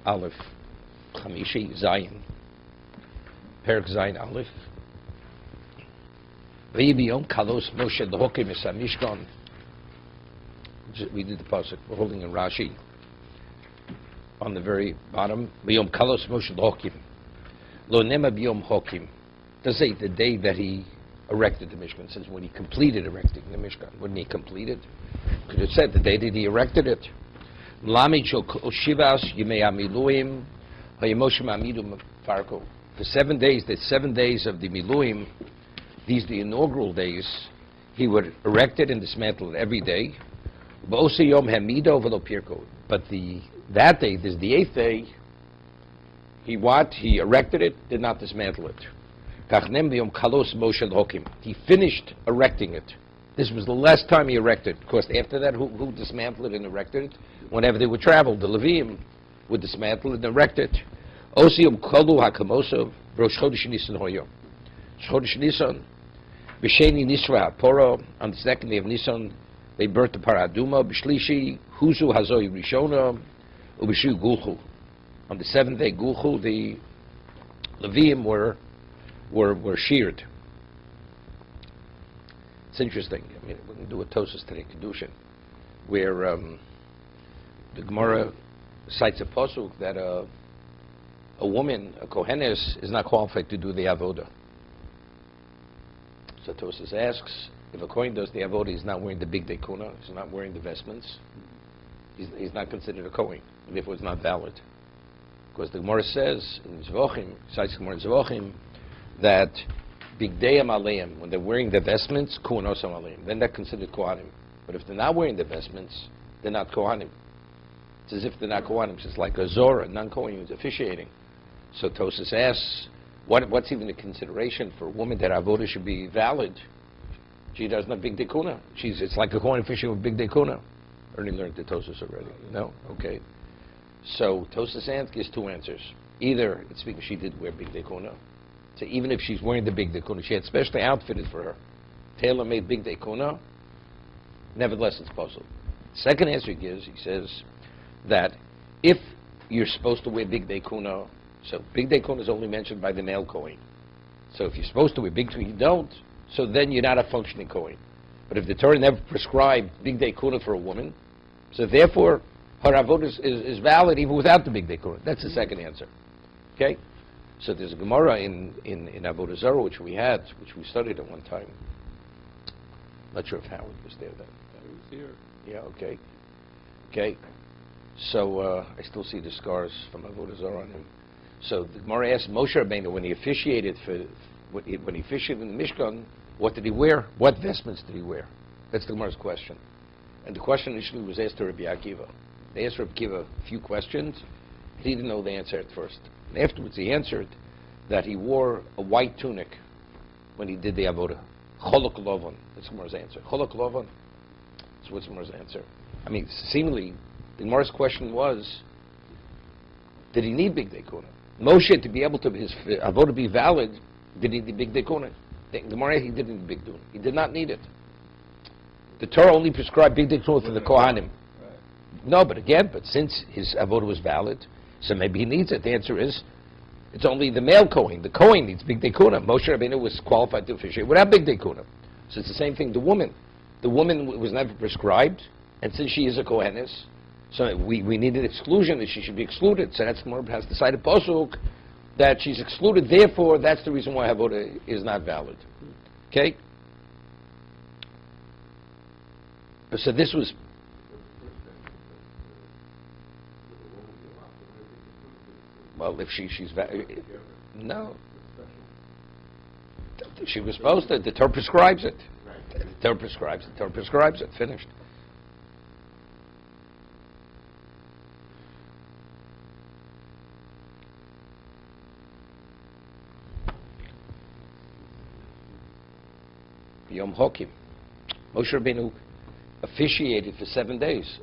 Aleph, Chamishi, Zayin, Perak Zayin Aleph. V'yibiyom kalos Moshe l'hokim es hamishkan. We did the pasuk. We're holding in Rashi on the very bottom. V'yom kalos Moshe l'hokim. Lo nema b'yom hokim. Does say the day that he erected the Mishkan. It says when he completed erecting the Mishkan. When he completed, because it said the day that he erected it. Mlamid shel shivas yimei hamiluim hayemoshim amidum farko. For 7 days, the 7 days of the miluim, these the inaugural days, he would erect it and dismantle it every day. But that day, this is the 8th day, he erected it, did not dismantle it. He finished erecting it. This was the last time he erected it. Of course, after that, who dismantled it and erected it? Whenever they would travel, the Levim would dismantle it and erect it. Rosh Chodesh Nisan Hoyo. Chodesh Nisan, B'Sheni Nisra Poro, on the 2nd day of Nisan, they burnt the Paraduma, B'Shlishi, Huzu Hazoi Rishona, Ub'Shu Gulchu. On the 7th day, Gulchu, the Levim were sheared. It's interesting. I mean, we're going to do a Tosas today, Kedushin, where the Gemara cites a pasuk that a woman, a Kohenes, is not qualified to do the Avodah. So Tosas asks, if a Kohen does the Avodah, he's not wearing the big dekuna, he's not wearing the vestments, he's not considered a Kohen, and therefore it's not valid. Because the Gemara says in Zvochim, cites Gemara in Zvochim, that bigdeyam aleim, when they're wearing the vestments, kuanosam aleim, then they're considered kohanim. But if they're not wearing the vestments, they're not kohanim. It's as if they're not kohanim. It's like a zora, non-kohen who's officiating. So Tosas asks, what's even the consideration for a woman that avodah should be valid? She doesn't have big dekuna. It's like a kohen officiating with big dekuna. Ernie learned the Tosas already. No? Okay. So Tosas gives two answers. Either it's because she did wear big dekuna. So even if she's wearing the big dekuna, she had specially outfitted for her, tailor-made big dekuna, nevertheless it's possible. Second answer he gives, he says that if you're supposed to wear big dekuna, so big dekuna is only mentioned by the male Kohen. So if you're supposed to wear big dekuna, you don't, so then you're not a functioning Kohen. But if the Torah never prescribed big dekuna for a woman, so therefore her avodah is valid even without the big dekuna. That's the second answer. Okay? So there's a Gemara in Avodah Zarah, which we studied at one time. Not sure if Howard was there then. He was here. Yeah, okay. Okay. So I still see the scars from Avodah Zarah on him. So the Gemara asked Moshe Rabbeinu when he officiated in the Mishkan, what did he wear? What vestments did he wear? That's the Gemara's question. And the question initially was asked to Rabbi Akiva. They asked Rabbi Akiva a few questions. He didn't know the answer at first. And afterwards he answered that he wore a white tunic when he did the Avodah. Cholok Lovan. That's Gemara's answer. Cholok Lovan. That's what's Gemara's answer. I mean, seemingly, the Gemara's question was, did he need big dekuna? Moshe, to be able to, his Avodah be valid, did he need big dekuna? The Gemara, he didn't need big dekuna. He did not need it. The Torah only prescribed big dekuna for the Kohanim. No, but since his Avodah was valid, so maybe he needs it. The answer is, it's only the male Kohen. The Kohen needs big dekuna. Moshe Rabbeinu was qualified to officiate without big dekuna. So it's the same thing. The woman was never prescribed, and since she is a Kohenes, so we needed exclusion, that she should be excluded. So that's more has decided pasuk that she's excluded. Therefore, that's the reason why Avodah is not valid. Okay. So this was. Well, if she's no, she was supposed to. The Torah prescribes it. The Torah prescribes it. The Torah prescribes it. Finished. Yom Hokim. Moshe Rabbeinu officiated for 7 days.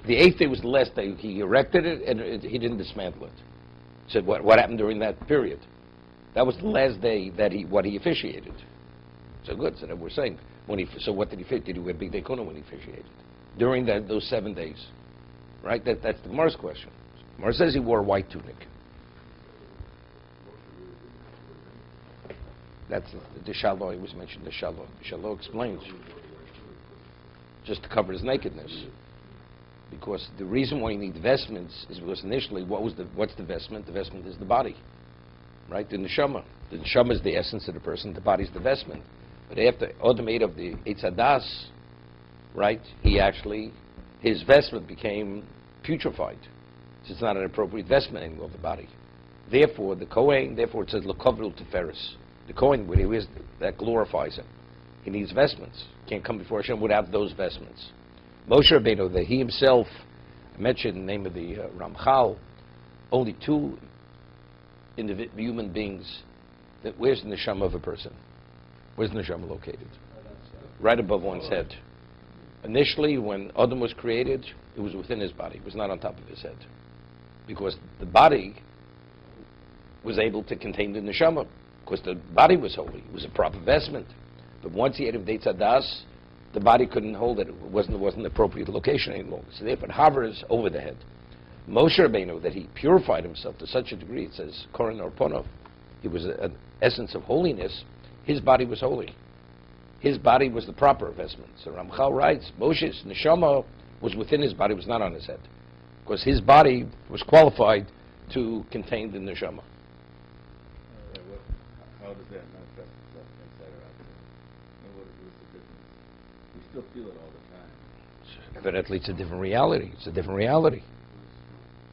The 8th day was the last day. He erected it, and he didn't dismantle it. Said what happened during that period? That was the last day that he officiated. So good. So that we're saying what did he officiate? Did he wear big dekuna when he officiated during those 7 days? Right. That's the Gemara's question. Gemara says he wore a white tunic. That's the Shaloi was mentioned. The Shaloi explains just to cover his nakedness, because the reason why you need vestments is because initially, what's the vestment? The vestment is the body, right? The neshama. The neshama is the essence of the person. The body is the vestment. But after Adam ate of the Eitz Hadas, right? His vestment became putrefied. So it's not an appropriate vestment anymore of the body. Therefore, the Kohen, it says L'kovru Teferis. The Kohen, when he wears, that glorifies him. He needs vestments. Can't come before Hashem without those vestments. Moshe Rabbeinu, that he himself mentioned in the name of the Ramchal, only two human beings that where's the neshama of a person? Where's the neshama located? Right above one's head. Initially, when Adam was created, it was within his body. It was not on top of his head. Because the body was able to contain the neshama. Because the body was holy. It was a proper vestment. But once he ate of Eitz Hadas, the body couldn't hold it. It wasn't the appropriate location anymore. So therefore it hovers over the head. Moshe Rabbeinu, that he purified himself to such a degree, it says, Koren or Ponov, he was an essence of holiness. His body was holy. His body was the proper vestment. So Ramchal writes, Moshe's neshama was within his body, was not on his head. Because his body was qualified to contain the neshama. How does that manifest itself inside or outside? And what's the difference? We still feel it all the time. Evidently, it's a different reality. It's a different reality.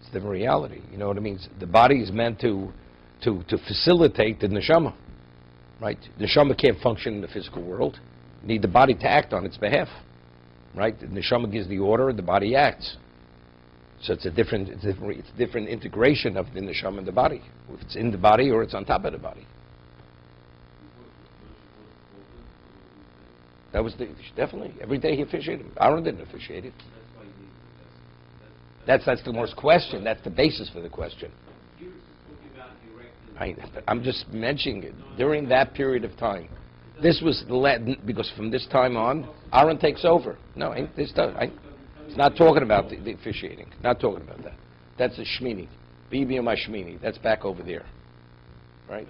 It's a different reality. You know what I mean? The body is meant to facilitate the neshama, right? The neshama can't function in the physical world. You need the body to act on its behalf, right? The neshama gives the order, the body acts. So it's a different integration of the neshama in the body. If it's in the body or it's on top of the body. That was definitely every day he officiated. Aaron didn't officiate it. That's the most question. That's the basis for the question. I'm just mentioning it during that period of time. This was because from this time on, Aaron takes over. No, it's not talking about the officiating. Not talking about that. That's a shmini. Bibi and my shmini. That's back over there, right?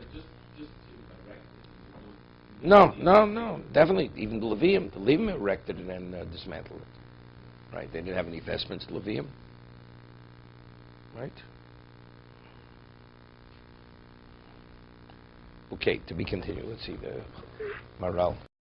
No. Definitely, even the Levium erected it and dismantled it. Right? They didn't have any vestments, Levium. Right? Okay, to be continued. Let's see the Maral.